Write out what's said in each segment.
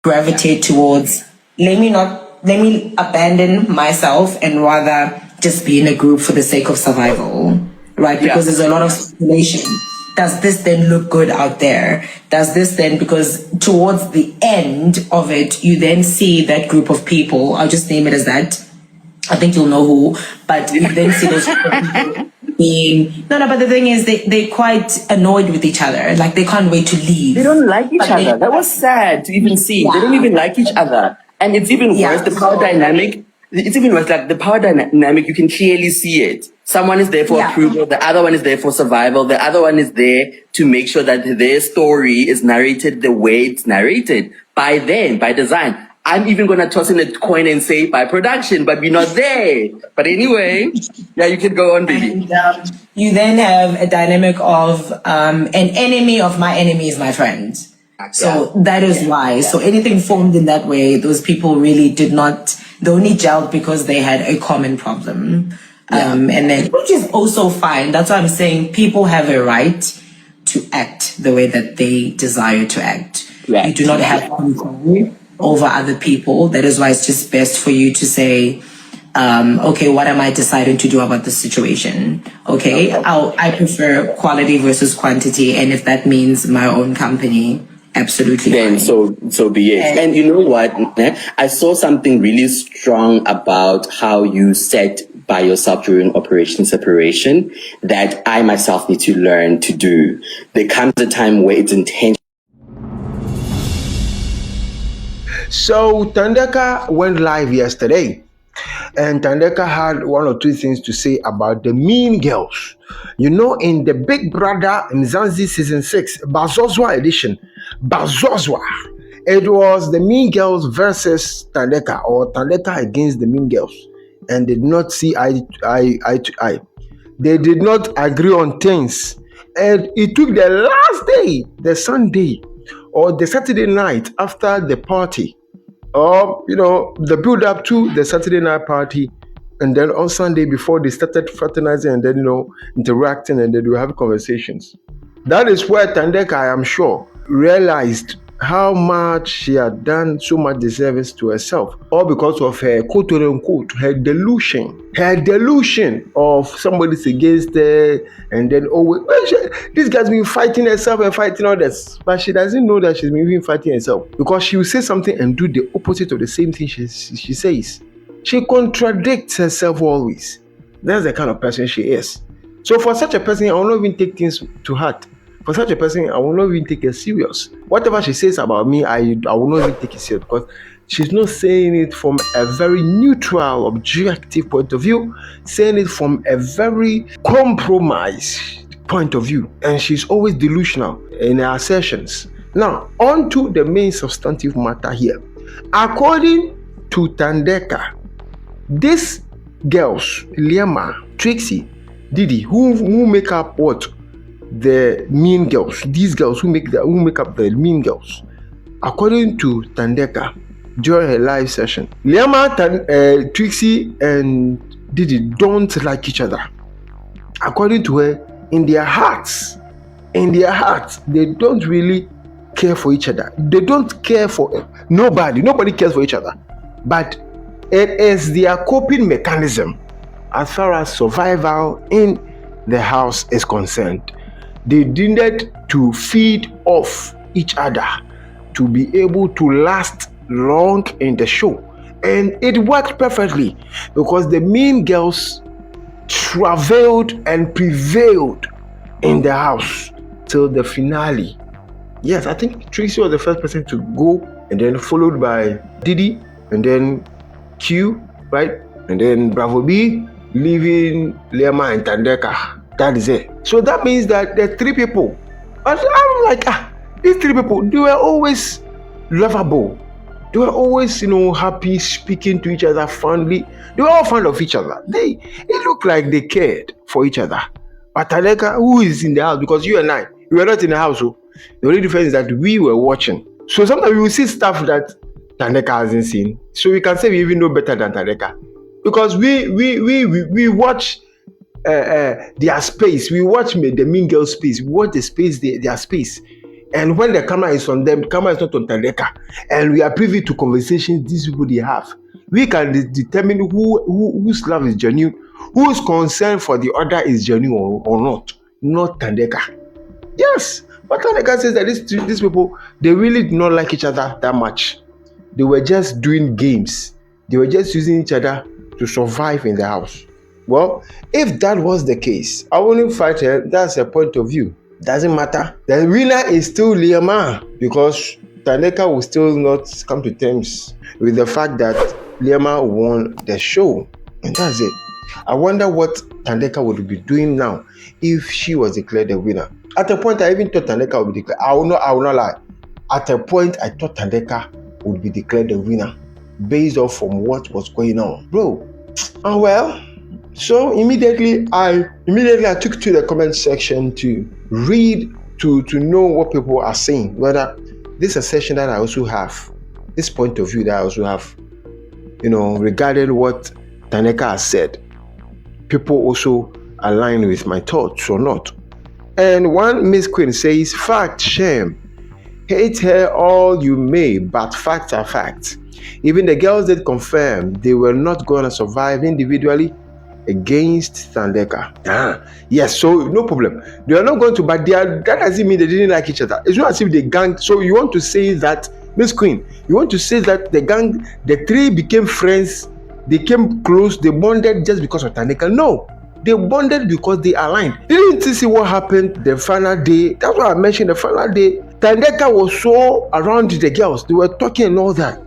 gravitate towards, let me abandon myself and rather just be in a group for the sake of survival, right? Because there's a lot of speculation. Does this then look good out there? Does this then, because towards the end of it, you then see that group of people, I'll just name it as that. I think you'll know who, but you then see those people being, but the thing is, they're quite annoyed with each other. Like, they can't wait to leave. They don't like each other. That was sad to even see. They don't even like each other. And it's even worse, the power dynamic. It's even worse, like the power dynamic, you can clearly see it. Someone is there for approval, the other one is there for survival, the other one is there to make sure that their story is narrated the way it's narrated. By them, by design. I'm even going to toss in a coin and say by production, but we're not there. But anyway, you can go on, baby. And, you then have a dynamic of an enemy of my enemy is my friend. So that is why. So anything formed in that way, those people really did not, they only gelled because they had a common problem. And then, which is also fine. That's why I'm saying people have a right to act the way that they desire to act. You do not have control over other people. That is why it's just best for you to say, okay, what am I deciding to do about the situation? Okay, I prefer quality versus quantity. And if that means my own company, absolutely then fine. so be it. And you know what? I saw something really strong about how you set by yourself during Operation Separation that I myself need to learn to do. There comes a time where it's intentional. So Thandeka went live yesterday, and Thandeka had one or two things to say about the mean girls. You know, in the Big Brother in Zanzi season 6, Bazozwa edition, Bazozwa, it was the mean girls versus Thandeka, or Thandeka against the mean girls, and they did not see eye to eye. They did not agree on things, and it took the last day, the Sunday, or the Saturday night after the party, or the build up to the Saturday night party, and then on Sunday before they started fraternizing and then interacting, and then we have conversations. That is where Thandeka, I am sure, realized how much she had done so much disservice to herself, all because of her quote unquote her delusion of somebody's against her, and then this guy's been fighting herself and fighting others, but she doesn't know that she's been even fighting herself, because she will say something and do the opposite of the same thing she says. She contradicts herself always. That's the kind of person she is. So for such a person, I will not even take things to heart. For such a person, I will not even take it serious. Whatever she says about me, I will not even take it serious, because she's not saying it from a very neutral, objective point of view, saying it from a very compromised point of view. And she's always delusional in her assertions. Now, on to the main substantive matter here. According to Thandeka, these girls, Liema, Trixie, Didi, who make up what? The mean girls. These girls who make up the mean girls. According to Thandeka, during her live session, Liema, Trixie, and Didi don't like each other. According to her, in their hearts, they don't really care for each other. They don't care for nobody. Nobody cares for each other. But it is their coping mechanism as far as survival in the house is concerned. They needed to feed off each other to be able to last long in the show. And it worked perfectly, because the mean girls traveled and prevailed in the house till the finale. Yes, I think Trixie was the first person to go, and then followed by Didi, and then Q, right? And then Bravo B, leaving Liema and Thandeka. That is it. So that means that the three people, I'm like, these three people, they were always lovable. They were always, happy, speaking to each other fondly. They were all fond of each other. It looked like they cared for each other. But Thandeka, who is in the house, because you and I, we were not in the house, so the only difference is that we were watching. So sometimes we will see stuff that Thandeka hasn't seen. So we can say we even know better than Thandeka, because we watch their space. We watch the mean girl space. We watch the space, their space. And when the camera is on them, the camera is not on Thandeka, and we are privy to conversations these people they have, we can determine whose love is genuine, whose concern for the other is genuine or not. Not Thandeka. Yes, but Thandeka says that these people, they really do not like each other that much. They were just doing games. They were just using each other to survive in the house. Well, if that was the case, I wouldn't fight her. That's a point of view. Doesn't matter. The winner is still Liema, because Thandeka will still not come to terms with the fact that Liema won the show. And that's it. I wonder what Thandeka would be doing now if she was declared the winner. At a point, I even thought Thandeka would be declared. I will not lie. At a point, I thought Thandeka would be declared the winner based off from what was going on. Bro, well, so immediately I took to the comment section to read, to know what people are saying, whether this is a session that I also have, this point of view that I also have, regarding what Thandeka has said. People also align with my thoughts or not. And one Miss Queen says, fact, shame. Hate her all you may, but facts are facts. Even the girls did confirm they were not going to survive individually against Thandeka. Yes, so no problem. They are not going to, but that doesn't mean they didn't like each other. It's not as if they gang. So you want to say that, Miss Queen, you want to say that the gang, the three became friends, they came close, they bonded just because of Thandeka? No. They bonded because they aligned. Didn't you see what happened the final day? That's why I mentioned the final day. Thandeka was so around the girls. They were talking and all that.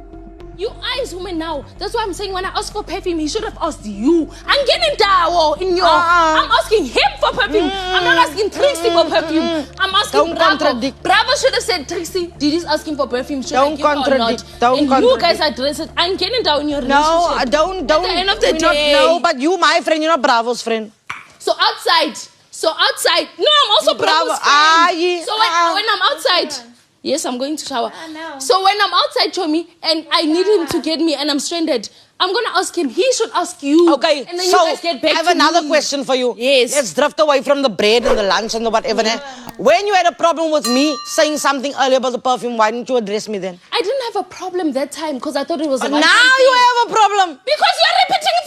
You are his woman now. That's why I'm saying when I asked for perfume, he should have asked you. I'm getting Dawo in your. I'm asking him for perfume. I'm not asking Trixie for perfume. I'm asking Don't Bravo. contradict. Bravo should have said, Trixie, Didi's asking for perfume. Should I Don't give her or contradict. not? Don't and contradict. you guys address it. I'm getting down in your No, relationship. don't. At the end of the we're not- day. No, but you, my friend, you're not Bravo's friend. So outside. No, I'm also Bravo's friend. Yeah. So when I'm outside. Yes, I'm going to shower. know. So when I'm outside, Chomi, and I need him to get me and I'm stranded, I'm going to ask him. He should ask you. Okay, And then so you guys get back I have to another me. question for you. Yes. Let's drift away from the bread and the lunch and the whatever. When you had a problem with me saying something earlier about the perfume, why didn't you address me then? I didn't have a problem that time because I thought it was a Now one-time you thing. have a problem. Because you're repeating